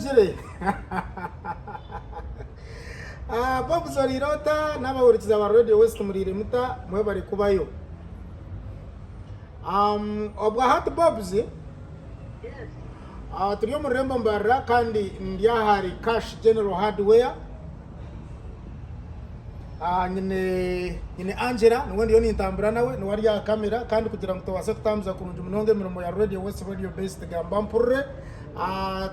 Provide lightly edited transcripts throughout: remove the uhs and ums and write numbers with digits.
Jire. Bob Zorirota n'abahurikiza ba Radio West muri Remuta mwe bari kubayo. Obwa hat Bobs. Yes. Turiyo omururembo Mbarara kandi ndi ahari KASH General Hardware. Nyine Angela nuwe ndiyo nintambura nawe nuwari ya kamera kandi kugira ngo tubase kutambuza kurunja umunonge mirimo ya Radio West Radio based gamba mpurre.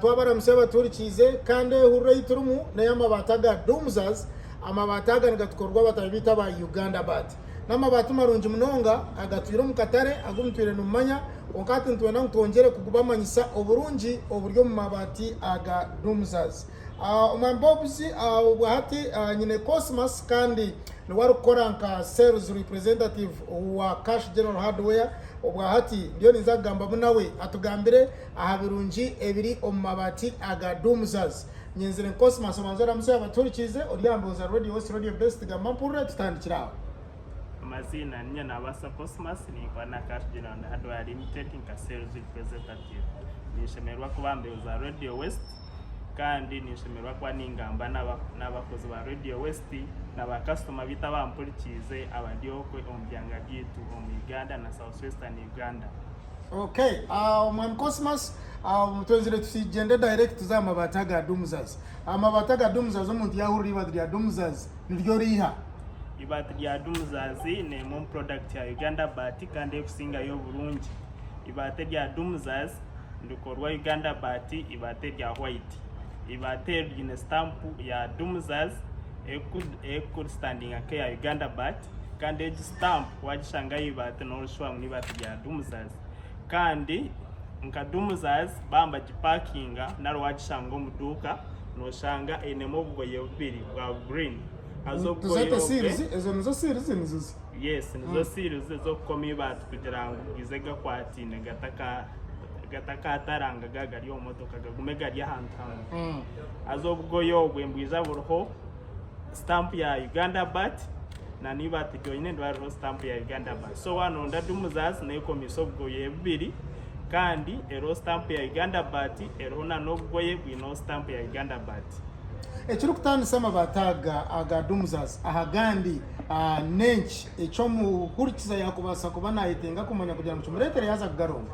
Twabara museba turikize kandi hurre iturumu na yamabataga DUMUZAZ amabataga ngatukorwa batabita ba Uganda bat namabatu marunji munonga agatwira mu katare agumutwire numanya onkati ntwena ntongere kugubamanyisa oburunji oburyo mu mabati aga DUMUZAZ umambobzi ubahati nyine Cosmos kandi ni warukora nka sales representative wa KASH General Hardware ubahati ndiyo nizagamba munawe atugambire ahabirunji ebiri omumabati aga DUMUZAZ nyenzire Cosmos manzora musya baturikize oryambuza Radio West Radio best gamba mpurre tutandikiraho amazina ninya nabasa Cosmos ni kwa na KASH General Hardware Limited nka sales representative nishemerwa kubambeuza Radio West kandi nishemerwa kwa ningamba n'abakozi ba Radio West n'aba customer bita bampurikize abadioko ombyanga byitu mu Uganda na Southwestern Uganda. Okay, mwan Cosmos mutwenzire tusijende direct za mabataga DUMUZAZ. Amabataga DUMUZAZ omuntu yahurira ibadi ya DUMUZAZ niryo riha. Ibadi ya DUMUZAZ ne mu product ya Uganda bati kandi efusinga yo burungi. Ibadi ya DUMUZAZ ndukorwa Uganda bati ibadi ya white. Ibate yine stamp ya DUMUZAZ ekud standing ake ya Uganda bat kandi egi stamp wagishangayo ibate n'orushwa mu ibate ya DUMUZAZ kandi nka DUMUZAZ bamba gipakinga naro wagishanga mu duka noshanga enemo obugoye bubiri bwa green azobwoye ezo nizo series nizo. Yes nizo series zo kukoma ibate kugira ngo izega kwatine gataka ataranga gagari yo motoka gagume gari ahantu hamwe azobwoyo bwembwiza buruho stamp ya Uganda bat na niba tigoine ndwaro stamp ya Uganda bat so wano nda DUMUZAZ ne komiso bwoye bibiri kandi ero stamp ya Uganda bat ero na nobwoye bwino stamp ya Uganda bat ekiri kutandisa amabataga aga DUMUZAZ ahagandi nenchi echo muhurikiza yakubasa kuba nayitenga kumanya kugira ngo cyumuretere yaza kugaronga